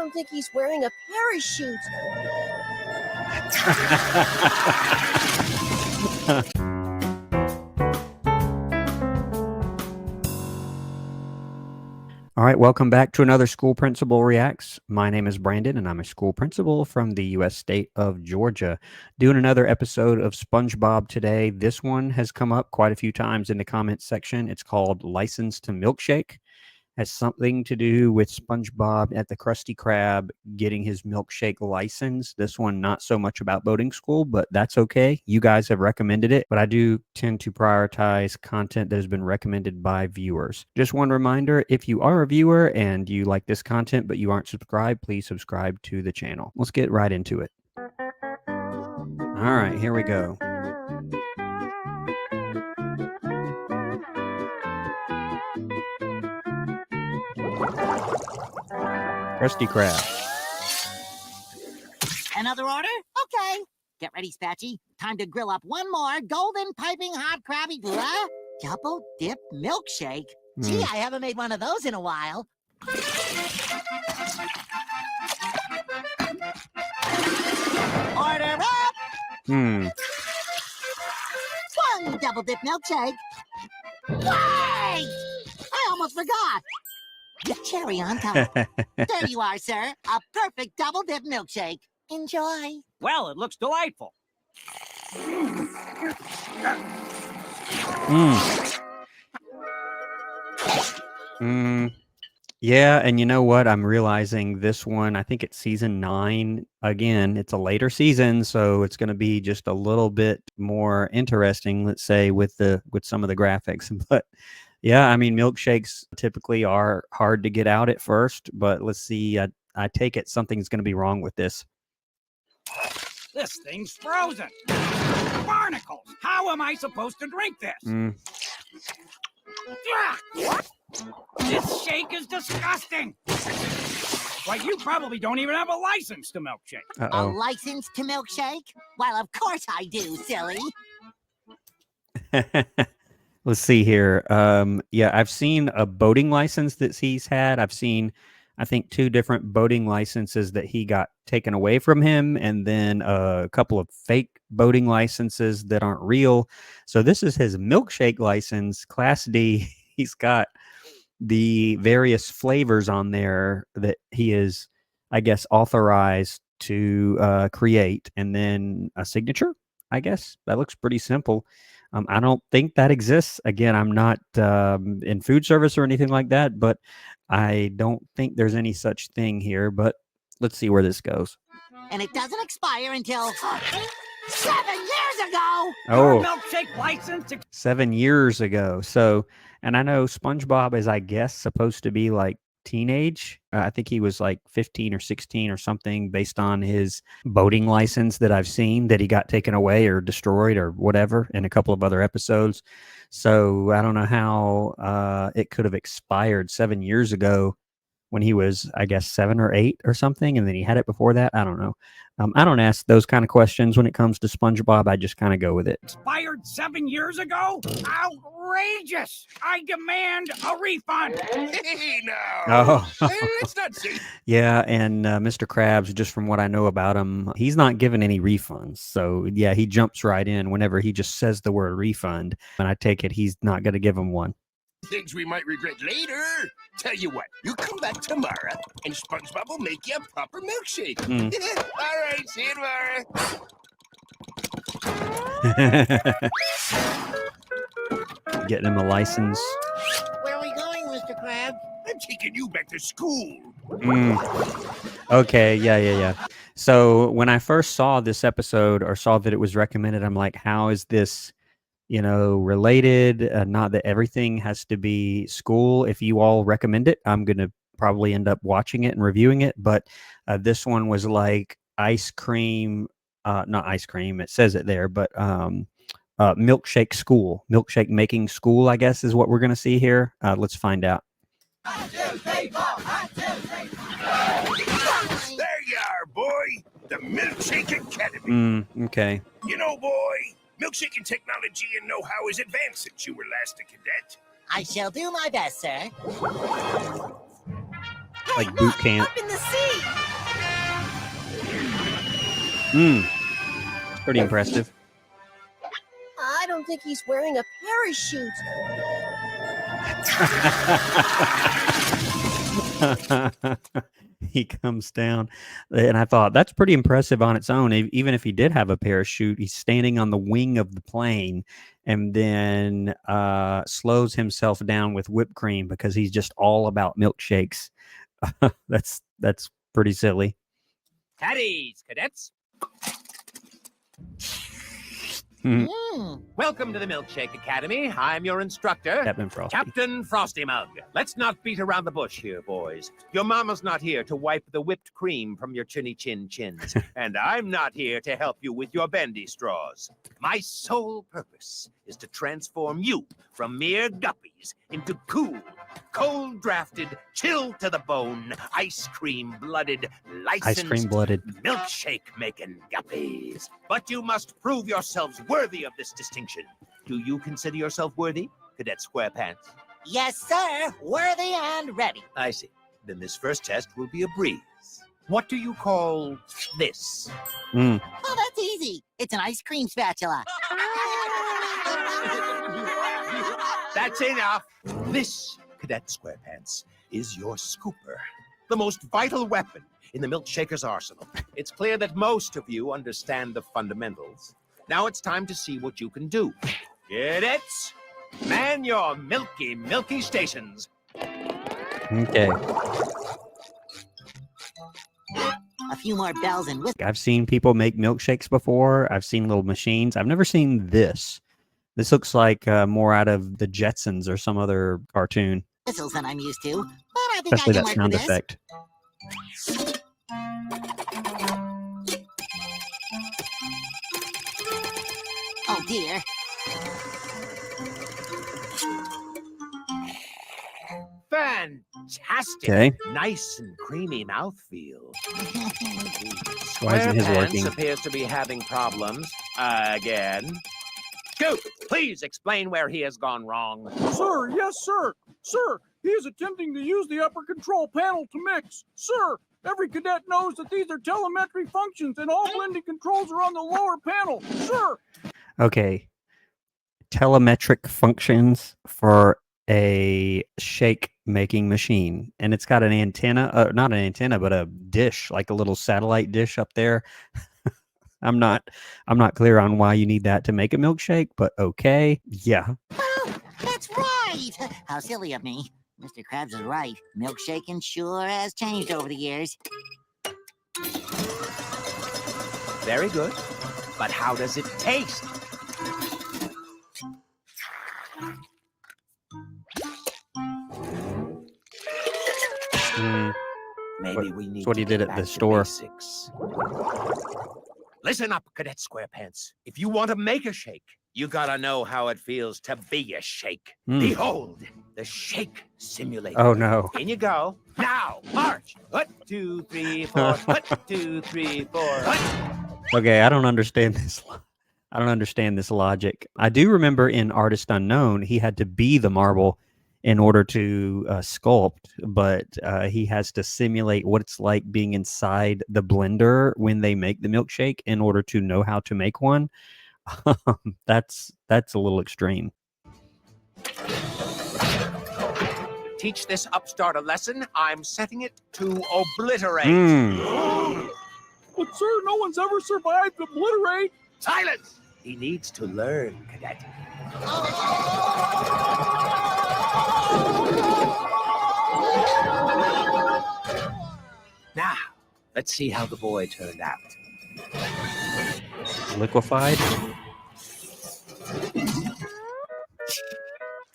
don't think he's wearing a parachute. All right, welcome back to another School Principal Reacts. My name is Brandon, and I'm a school principal from the U.S. state of Georgia. Doing another episode of SpongeBob today. This one has come up quite a few times in the comments section. It's called License to Milkshake. Has something to do with SpongeBob at the Krusty Krab getting his milkshake license. This one, not so much about boating school, but that's okay. You guys have recommended it, but I do tend to prioritize content that has been recommended by viewers. Just one reminder, if you are a viewer and you like this content, but you aren't subscribed, please subscribe to the channel. Let's get right into it. All right, here we go. Krusty Krab. Another order? Okay. Get ready, Spatchy. Time to grill up one more golden piping hot Krabby double dip milkshake. Gee, I haven't made one of those in a while. Order up! One double dip milkshake. Wait! I almost forgot. The cherry on top. There you are, sir. A perfect double dip milkshake. Enjoy. Well, it looks delightful. Yeah, and you know what? I'm realizing this one, I think it's season 9. Again, it's a later season, so it's going to be just a little bit more interesting, let's say, with some of the graphics. But yeah, I mean, milkshakes typically are hard to get out at first, but let's see. I take it something's going to be wrong with this. This thing's frozen. Barnacles. How am I supposed to drink this? This shake is disgusting. Why, you probably don't even have a license to milkshake. A license to milkshake? Well, of course I do, silly. Let's see here. Yeah, I've seen a boating license that he's had. I've seen, I think, 2 different boating licenses that he got taken away from him, and then a couple of fake boating licenses that aren't real. So this is his milkshake license, Class D. He's got the various flavors on there that he is, I guess, authorized to create, and then a signature, I guess. That looks pretty simple. I don't think that exists. Again, I'm not in food service or anything like that, but I don't think there's any such thing here. But let's see where this goes. And it doesn't expire until 7 years ago. Your milkshake license 7 years ago. So, and I know SpongeBob is, I guess, supposed to be like teenage. I think he was like 15 or 16 or something, based on his boating license that I've seen that he got taken away or destroyed or whatever in a couple of other episodes. So I don't know how it could have expired 7 years ago when he was, I guess, 7 or 8 or something, and then he had it before that. I don't know. I don't ask those kind of questions when it comes to SpongeBob. I just kind of go with it. expired 7 years ago? Outrageous! I demand a refund. Hey, now. Let's not say. Yeah, and Mr. Krabs, just from what I know about him, he's not giving any refunds. So yeah, he jumps right in whenever he just says the word refund, and I take it he's not going to give him one. Things we might regret later. Tell you what, you come back tomorrow, and SpongeBob will make you a proper milkshake. All right, see you tomorrow. Getting him a license. Where are we going, Mr. Krab? I'm taking you back to school. Okay, yeah. So when I first saw this episode, or saw that it was recommended, I'm like, how is this, related? Not that everything has to be school. If you all recommend it, I'm going to probably end up watching it and reviewing it. But this one was like ice cream, not ice cream, it says it there, but milkshake school. Milkshake making school, I guess, is what we're going to see here. Let's find out. There you are, boy. The Milkshake Academy. Okay. You know, boy, milkshaking technology and know-how is advanced since you were last a cadet. I shall do my best, sir. Like boot camp. Up in the sea! It's pretty impressive. I don't think he's wearing a parachute. He comes down, and I thought that's pretty impressive on its own. Even if he did have a parachute, he's standing on the wing of the plane and then slows himself down with whipped cream because he's just all about milkshakes. That's pretty silly. Caddies, cadets. Welcome to the Milkshake Academy. I'm your instructor, Captain Frosty. Captain Frosty Mug. Let's not beat around the bush here, boys. Your mama's not here to wipe the whipped cream from your chinny chin chins, and I'm not here to help you with your bendy straws. My sole purpose is to transform you from mere guppies into cool, cold-drafted, chill-to-the-bone, ice-cream-blooded, licensed, milkshake-making guppies. But you must prove yourselves worthy of this distinction. Do you consider yourself worthy, Cadet SquarePants? Yes, sir. Worthy and ready. I see. Then this first test will be a breeze. What do you call this? Oh, that's easy. It's an ice cream spatula. That's enough. This, Cadet SquarePants, is your scooper, the most vital weapon in the milkshaker's arsenal. It's clear that most of you understand the fundamentals. Now it's time to see what you can do. Cadets, man your milky stations. Okay. A few more bells and whistles. I've seen people make milkshakes before. I've seen little machines. I've never seen this. This looks like more out of the Jetsons or some other cartoon. Than I'm used to, but I think Especially I can that work sound with this. effect. Oh dear. Fantastic. Okay. Nice and creamy mouthfeel. Why isn't his SquarePants working? appears to be having problems again. Scoop, please explain where he has gone wrong. Sir, yes, sir. Sir, he is attempting to use the upper control panel to mix. Sir, every cadet knows that these are telemetry functions and all blending controls are on the lower panel. Sir. Okay. Telemetric functions for a shake making machine, and it's got an antenna, not an antenna, but a dish, like a little satellite dish up there. I'm not clear on why you need that to make a milkshake, but okay. Yeah. Oh, that's right. How silly of me. Mr. Krabs is right. Milkshaking sure has changed over the years. Very good. But how does it taste? Maybe we need That's what he to did get at the back to store. basics. Listen up, Cadet SquarePants. If you want to make a shake, you gotta know how it feels to be a shake. Behold, the shake simulator. Oh no. In you go. Now, march. 1, 2, 3, 4. 1, 2, 3, 4. Okay, I don't understand this. I don't understand this logic. I do remember in Artist Unknown, he had to be the marble in order to sculpt, but he has to simulate what it's like being inside the blender when they make the milkshake in order to know how to make one. That's a little extreme. Teach this upstart a lesson. I'm setting it to obliterate. But sir, no one's ever survived obliterate. Silence! He needs to learn, Cadet. Now, let's see how the boy turned out. Liquefied?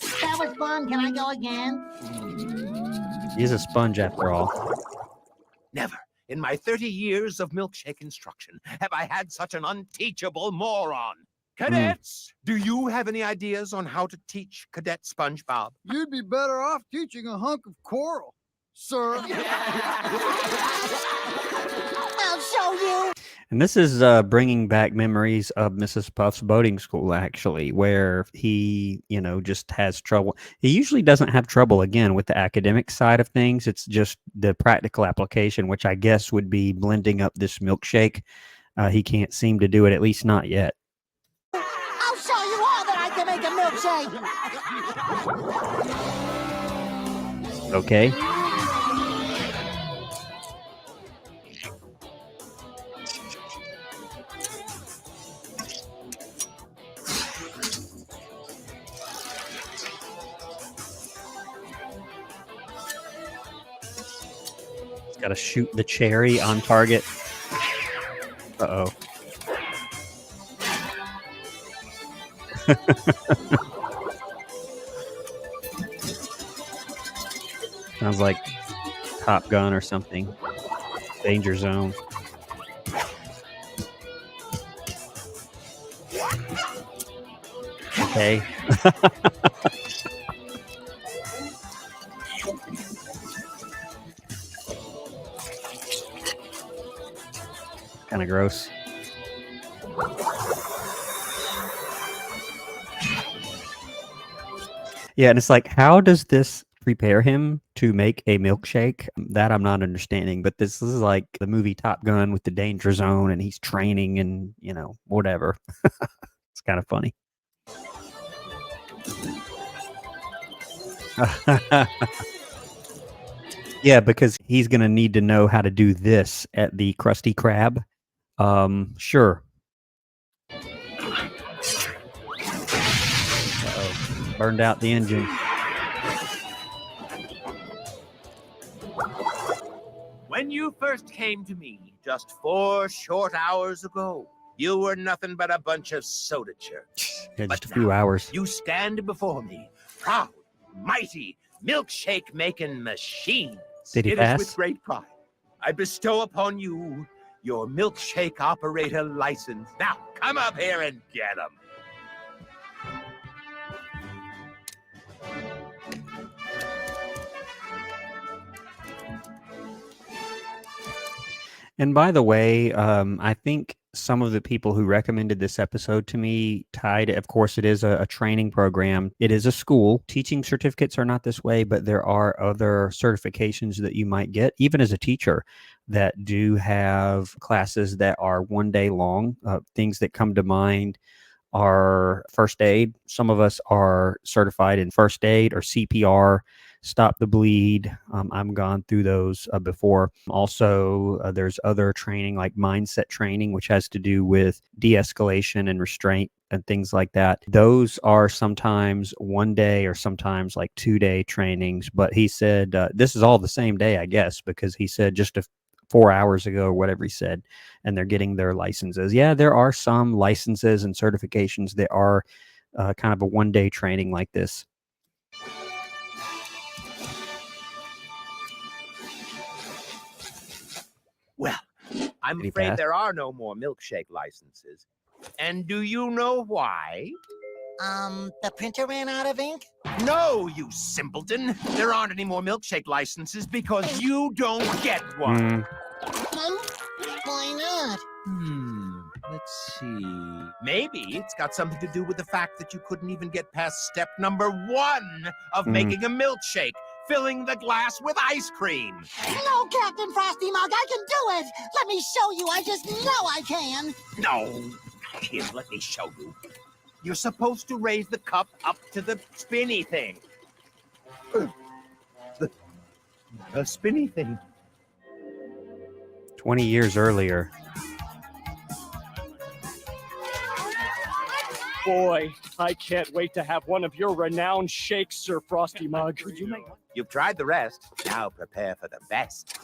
That was fun. Can I go again? He's a sponge after all. Never in my 30 years of milkshake instruction have I had such an unteachable moron. Cadets, do you have any ideas on how to teach Cadet SpongeBob? You'd be better off teaching a hunk of coral, sir. I'll show you. And this is bringing back memories of Mrs. Puff's boating school, actually, where he, just has trouble. He usually doesn't have trouble, again, with the academic side of things. It's just the practical application, which I guess would be blending up this milkshake. he can't seem to do it, at least not yet. I'll show you all that I can make a milkshake. Okay. He's got to shoot the cherry on target. Uh-oh. Sounds like Top Gun or something. Danger Zone. Okay. Kind of gross. Yeah, and it's like, how does this prepare him to make a milkshake? That I'm not understanding, but this is like the movie Top Gun with the danger zone, and he's training and, you know, whatever. It's kind of funny. Yeah, because he's going to need to know how to do this at the Krusty Krab. Sure. Uh-oh. Burned out the engine. When you first came to me just 4 short hours ago, you were nothing but a bunch of soda churns. Yeah, But just a few hours. You stand before me, proud, mighty, milkshake-making machines. Did he It pass? is with great pride I bestow upon you your milkshake operator license. Now, come up here and get 'em. And by the way, I think some of the people who recommended this episode to me tied, of course, it is a training program. It is a school. Teaching certificates are not this way, but there are other certifications that you might get, even as a teacher, that do have classes that are 1 day long. Things that come to mind are first aid. Some of us are certified in first aid or CPR, stop the bleed. I've gone through those before. Also, there's other training like mindset training, which has to do with de-escalation and restraint and things like that. Those are sometimes 1 day or sometimes like 2 day trainings. But he said this is all the same day, I guess, because he said just 4 hours ago or whatever he said, and they're getting their licenses. Yeah, there are some licenses and certifications that are kind of a 1 day training like this. Well, I'm Did he afraid pass? there are no more milkshake licenses. And do you know why? The printer ran out of ink? No, you simpleton. There aren't any more milkshake licenses because you don't get one. Why not? Let's see. Maybe it's got something to do with the fact that you couldn't even get past step number 1 of making a milkshake, filling the glass with ice cream. No, Captain Frosty Mug, I can do it! Let me show you, I just know I can! No. Here, let me show you. You're supposed to raise the cup up to the spinny thing. The spinny thing. 20 years earlier. Boy, I can't wait to have one of your renowned shakes, Sir Frosty Mug. You've tried the rest. Now prepare for the best.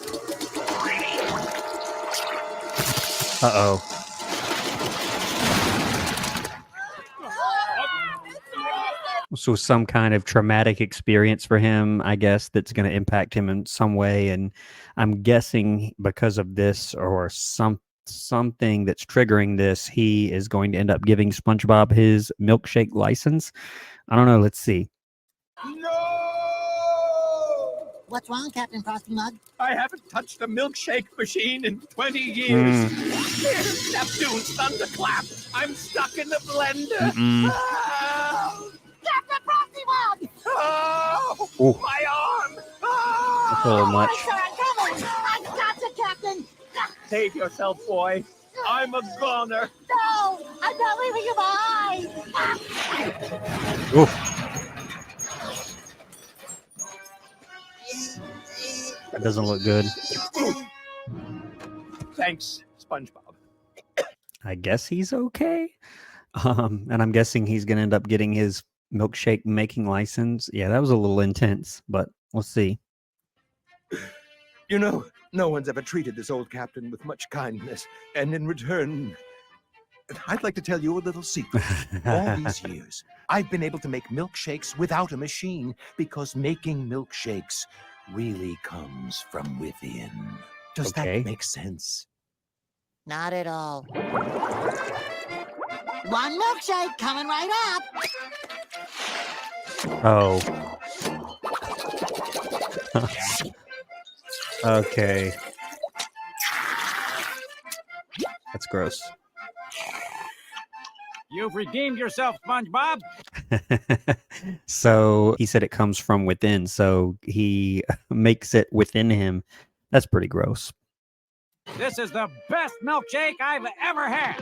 Uh-oh. So some kind of traumatic experience for him, I guess, that's going to impact him in some way. And I'm guessing because of this or something that's triggering this, he is going to end up giving SpongeBob his milkshake license. I don't know. Let's see. What's wrong, Captain Frosty Mug? I haven't touched a milkshake machine in 20 years. Here's Neptune's thunderclap. I'm stuck in the blender. Oh, Captain Frosty Mug! oh my arm. That's a little much. Sir, I'm coming! I got you, Captain! Save yourself, boy. I'm a goner. No, I'm not leaving you behind. Oof. That doesn't look good. Thanks, SpongeBob. I guess he's okay. And I'm guessing he's going to end up getting his milkshake making license. Yeah, that was a little intense, but we'll see. You know, no one's ever treated this old captain with much kindness, and in return, I'd like to tell you a little secret. All these years, I've been able to make milkshakes without a machine because making milkshakes really comes from within. Does Okay. that make sense? Not at all. One milkshake coming right up. Oh. Okay. That's gross. You've redeemed yourself, SpongeBob. So he said it comes from within, so he makes it within him. That's pretty gross. This is the best milkshake I've ever had.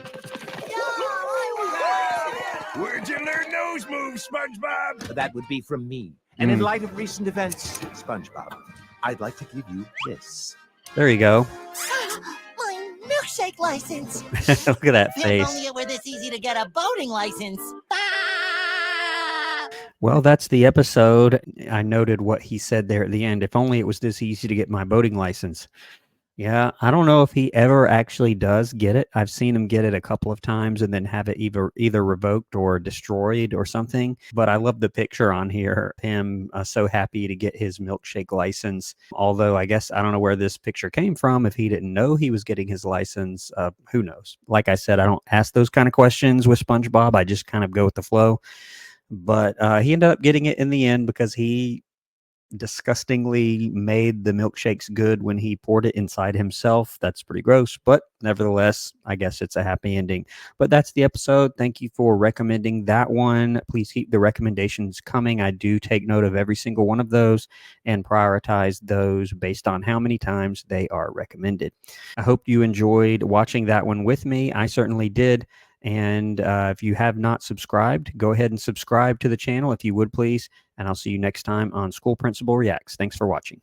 Where'd you learn those moves, SpongeBob? That would be from me. And in light of recent events, SpongeBob, I'd like to give you this. There you go. My milkshake license. Look at that If face. only it were this easy to get a boating license. Ah! Well, that's the episode. I noted what he said there at the end. If only it was this easy to get my boating license. Yeah, I don't know if he ever actually does get it. I've seen him get it a couple of times and then have it either revoked or destroyed or something. But I love the picture on here, him so happy to get his milkshake license. Although I guess I don't know where this picture came from. If he didn't know he was getting his license, who knows? Like I said, I don't ask those kind of questions with SpongeBob. I just kind of go with the flow. But he ended up getting it in the end because he disgustingly made the milkshakes good when he poured it inside himself. That's pretty gross, but nevertheless, I guess it's a happy ending. But that's the episode. Thank you for recommending that one. Please keep the recommendations coming. I do take note of every single one of those and prioritize those based on how many times they are recommended. I hope you enjoyed watching that one with me. I certainly did. And if you have not subscribed, go ahead and subscribe to the channel if you would, please. And I'll see you next time on School Principal Reacts. Thanks for watching.